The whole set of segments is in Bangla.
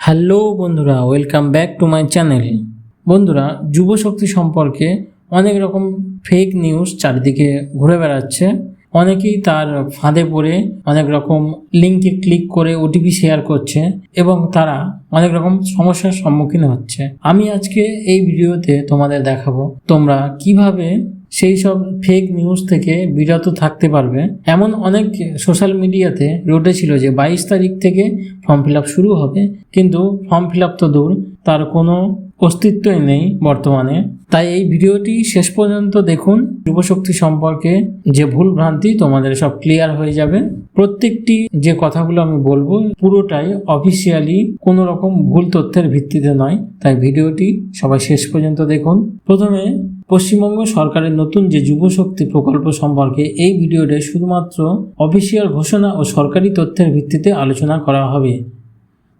হ্যালো বন্ধুরা, welcome back to my channel. বন্ধুরা, যুব শক্তি সম্পর্কে অনেক রকম ফেক নিউজ চারিদিকে ঘুরে বেড়াচ্ছে। অনেকেই তার ফাঁদে পড়ে অনেক রকম লিঙ্কে ক্লিক করে ওটিপি শেয়ার করছে এবং তারা অনেক রকম সমস্যার সম্মুখীন হচ্ছে। আমি আজকে এই ভিডিওতে তোমাদের দেখাবো তোমরা কিভাবে সেই সব ফেক নিউজ থেকে বিরত থাকতে পারবে। এমন অনেক সোশ্যাল মিডিয়াতে রটেছিল যে 22 তারিখ থেকে ফর্ম ফিল আপ শুরু হবে, কিন্তু ফর্ম ফিল আপ তো দূর, তার কোনো অস্তিত্বই নেই বর্তমানে। তাই এই ভিডিওটি শেষ পর্যন্ত দেখুন। যুবশক্তি সম্পর্কে যে ভুল ভ্রান্তি তোমাদের সব ক্লিয়ার হয়ে যাবে। প্রত্যেকটি যে কথাগুলো আমি বলবো পুরোটাই অফিসিয়ালি, কোনো রকম ভুল তথ্যের ভিত্তিতে নয়। তাই ভিডিওটি সবাই শেষ পর্যন্ত দেখুন। প্রথমে পশ্চিমবঙ্গ সরকারের নতুন যে যুবশক্তি প্রকল্প সম্পর্কে এই ভিডিওতে শুধুমাত্র অফিসিয়াল ঘোষণা ও সরকারি তথ্যের ভিত্তিতে আলোচনা করা হবে।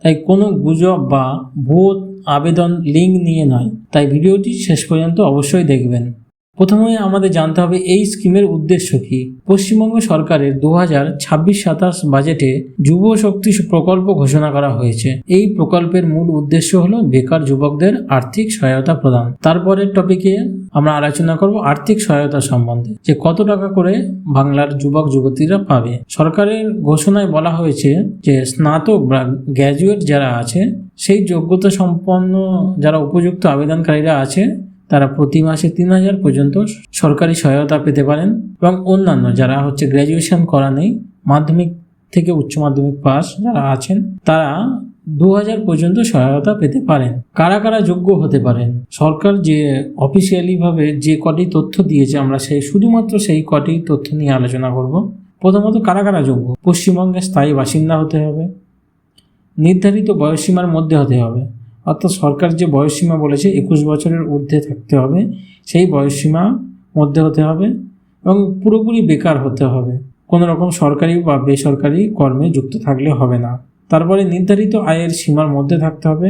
তাই কোনো গুজব বা ভুয়ো আবেদন লিঙ্ক নিয়ে নয়। তাই ভিডিওটি শেষ পর্যন্ত অবশ্যই দেখবেন। প্রথমে আমাদের জানতে হবে এই স্কিমের উদ্দেশ্য কী। পশ্চিমবঙ্গ সরকারের 2026-27 বাজেটে যুব শক্তি প্রকল্প ঘোষণা করা হয়েছে। এই প্রকল্পের মূল উদ্দেশ্য হলো বেকার যুবকদের আর্থিক সহায়তা প্রদান। তারপরের টপিকে আমরা আলোচনা করব আর্থিক সহায়তা সম্বন্ধে, যে কত টাকা করে বাংলার যুবক যুবতীরা পাবে। সরকারের ঘোষণায় বলা হয়েছে যে স্নাতক বা গ্র্যাজুয়েট যারা আছে, সেই যোগ্যতা সম্পন্ন যারা উপযুক্ত আবেদনকারীরা আছে, তারা প্রতি মাসে 3,000 পর্যন্ত সরকারি সহায়তা পেতে পারেন। এবং অন্যান্য যারা গ্র্যাজুয়েশন করা নেই, মাধ্যমিক থেকে উচ্চ মাধ্যমিক পাস যারা আছেন, তারা 2,000 পর্যন্ত সহায়তা পেতে পারেন। কারা কারা যোগ্য হতে পারেন? সরকার যে অফিসিয়ালি ভাবে যে কটি তথ্য দিয়েছে, আমরা শুধুমাত্র সেই কটি তথ্য নিয়ে আলোচনা করব। প্রথমত, কারা কারা যোগ্য? পশ্চিমবঙ্গের স্থায়ী বাসিন্দা হতে হবে, নির্ধারিত বয়সসীমার মধ্যে হতে হবে, অর্থাৎ সরকার যে বয়সসীমা বলেছে 21 বছরের ঊর্ধ্বে থাকতে হবে, সেই বয়সসীমা মধ্যে হতে হবে, এবং পুরোপুরি বেকার হতে হবে, কোনো রকম সরকারি বা বেসরকারি কর্মে যুক্ত থাকলে হবে না। তারপরে নির্ধারিত আয়ের সীমার মধ্যে থাকতে হবে,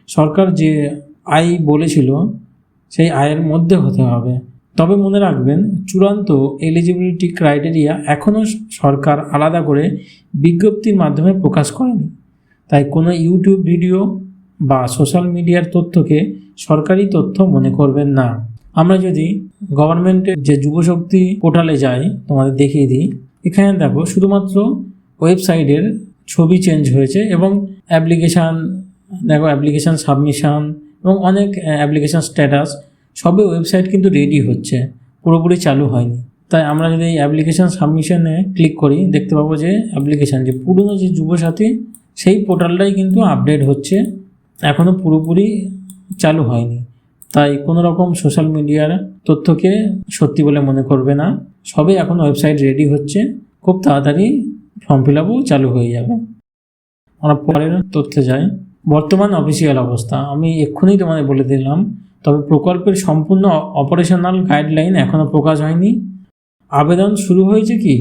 সরকার যে আয় বলেছিল সেই আয়ের মধ্যে হতে হবে। তবে মনে রাখবেন, চূড়ান্ত এলিজিবিলিটি ক্রাইটেরিয়া এখনও সরকার আলাদা করে বিজ্ঞপ্তির মাধ্যমে প্রকাশ করেনি। তাই কোনো ইউটিউব ভিডিও বা সোশ্যাল মিডিয়ার তথ্যকে সরকারি তথ্য মনে করবেন না। আমরা যদি গভর্নমেন্টের যে যুবশক্তি পোর্টালে যাই, তোমাদের দেখিয়ে দিই। এখানে দেখো, শুধুমাত্র ওয়েবসাইটের ছবি চেঞ্জ হয়েছে এবং অ্যাপ্লিকেশান সাবমিশন এবং অনেক অ্যাপ্লিকেশান স্ট্যাটাস সবে ওয়েবসাইট কিন্তু রেডি হচ্ছে, পুরোপুরি চালু হয়নি। তাই আমরা যদি এই অ্যাপ্লিকেশান সাবমিশনে ক্লিক করি, দেখতে পাবো যে অ্যাপ্লিকেশান যে পুরনো যে যুবসাথী, সেই পোর্টালটাই কিন্তু আপডেট হচ্ছে, এখনও পুরোপুরি চালু হয়নি। তাই কোনো রকম সোশ্যাল মিডিয়ার তথ্যকে সত্যি বলে মনে করবে না। সবে এখন ওয়েবসাইট রেডি হচ্ছে, খুব তাড়াতাড়ি ফর্ম ফিল আপও চালু হয়ে যাবে। আমরা পরের তথ্যে যাই। বর্তমান অফিসিয়াল অবস্থা আমি এক্ষুনি তোমাদের বলে দিলাম, তবে প্রকল্পের সম্পূর্ণ অপারেশনাল গাইডলাইন এখনও প্রকাশ হয়নি। আবেদন শুরু হয়েছে কি?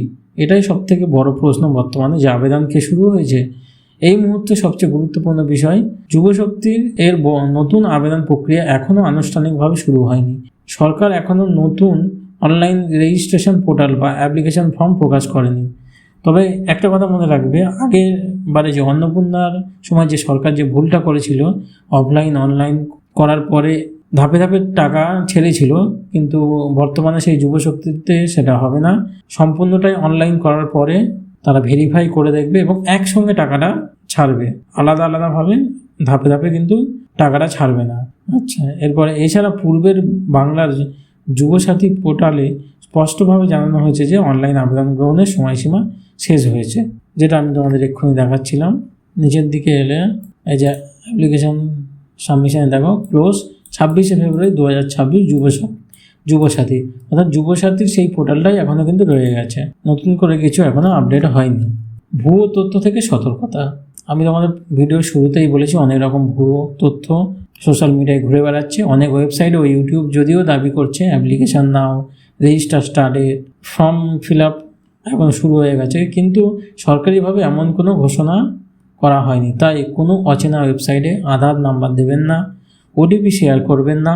এটাই সবথেকে বড় প্রশ্ন বর্তমানে, যে আবেদন কে শুরু হয়েছে। এই মুহূর্তে সবচেয়ে গুরুত্বপূর্ণ বিষয়, যুবশক্তির নতুন আবেদন প্রক্রিয়া এখনও আনুষ্ঠানিকভাবে শুরু হয়নি। সরকার এখনও নতুন অনলাইন রেজিস্ট্রেশন পোর্টাল বা অ্যাপ্লিকেশন ফর্ম প্রকাশ করেনি। তবে একটা কথা মনে রাখবে, আগের বারে যে অন্নপূর্ণার সময় যে সরকার যে ভুলটা করেছিল, অফলাইন অনলাইন করার পরে ধাপে ধাপে টাকা ছেড়েছিল, কিন্তু বর্তমানে সেই যুবশক্তিতে সেটা হবে না। সম্পূর্ণটাই অনলাইন করার পরে তারা ভেরিফাই করে দেখবে এবং একসঙ্গে টাকাটা ছাড়বে, আলাদা আলাদাভাবে ধাপে ধাপে কিন্তু টাকাটা ছাড়বে না। আচ্ছা, এরপরে এছাড়া পূর্বের বাংলার যুবসাথী পোর্টালে স্পষ্টভাবে জানানো হয়েছে যে অনলাইন আবেদন গ্রহণের সময়সীমা শেষ হয়েছে, যেটা আমি তোমাদের এক্ষুনি দেখাচ্ছিলাম। নিচের দিকে এলে এই যে অ্যাপ্লিকেশন সাবমিশনে দেখো, ক্লোজ 26শে ফেব্রুয়ারি 2026 যুবসাথী, অর্থাৎ যুবসাথীর সেই পোর্টালটাই এখনও কিন্তু রয়ে গেছে, নতুন করে কিছু এখনও আপডেট হয়নি। ভুয়ো তথ্য থেকে সতর্কতা। আমি তোমাদের ভিডিওর শুরুতেই বলেছি, অনেক রকম ভুয়ো তথ্য সোশ্যাল মিডিয়ায় ঘুরে বেড়াচ্ছে। অনেক ওয়েবসাইট ও ইউটিউব যদিও দাবি করছে application now, register started, form fill up এখন শুরু হয়ে গেছে, কিন্তু সরকারিভাবে এমন কোনো ঘোষণা করা হয়নি। তাই কোনো অচেনা ওয়েবসাইটে আধার নাম্বার দেবেন না, ওটিপি শেয়ার করবেন না,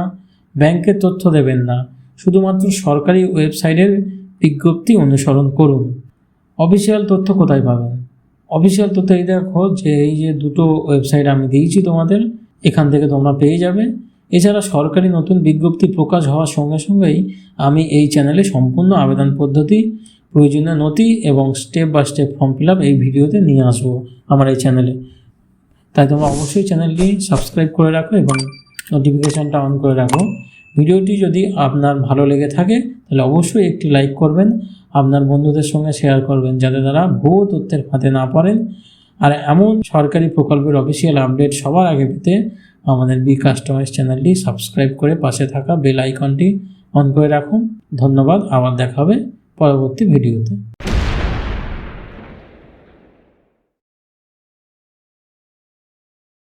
ব্যাংকের তথ্য দেবেন না। শুধুমাত্র সরকারি ওয়েবসাইটের বিজ্ঞপ্তি অনুসরণ করুন। অফিসিয়াল তথ্য কোথায় পাবেন? অফিসিয়াল তথ্য এই দেখো যে এই যে দুটো ওয়েবসাইট আমি দিয়েছি তোমাদের, এখান থেকে তোমরা পেয়ে যাবে। এছাড়া সরকারি নতুন বিজ্ঞপ্তি প্রকাশ হওয়ার সঙ্গে সঙ্গেই আমি এই চ্যানেলে সম্পূর্ণ আবেদন পদ্ধতি, প্রয়োজনীয় নথি এবং step by step form fill up এই ভিডিওতে নিয়ে আসবো আমার এই চ্যানেলে। তাই তোমরা অবশ্যই চ্যানেলটি সাবস্ক্রাইব করে রাখো এবং নোটিফিকেশানটা অন করে রাখো। ভিডিওটি যদি আপনার ভালো লেগে থাকে তাহলে অবশ্যই একটি লাইক করবেন, আপনার বন্ধুদের সঙ্গে শেয়ার করবেন যাতে তারা ভুয়ো তথ্যের ফাঁদে না পড়েন। আর এমন সরকারি প্রকল্পের অফিসিয়াল আপডেট সবার আগে পেতে আমাদের বি কাস্টমাইজ চ্যানেলটি সাবস্ক্রাইব করে পাশে থাকা বেল আইকনটি অন করে রাখুন। ধন্যবাদ, আবার দেখা হবে পরবর্তী ভিডিওতে।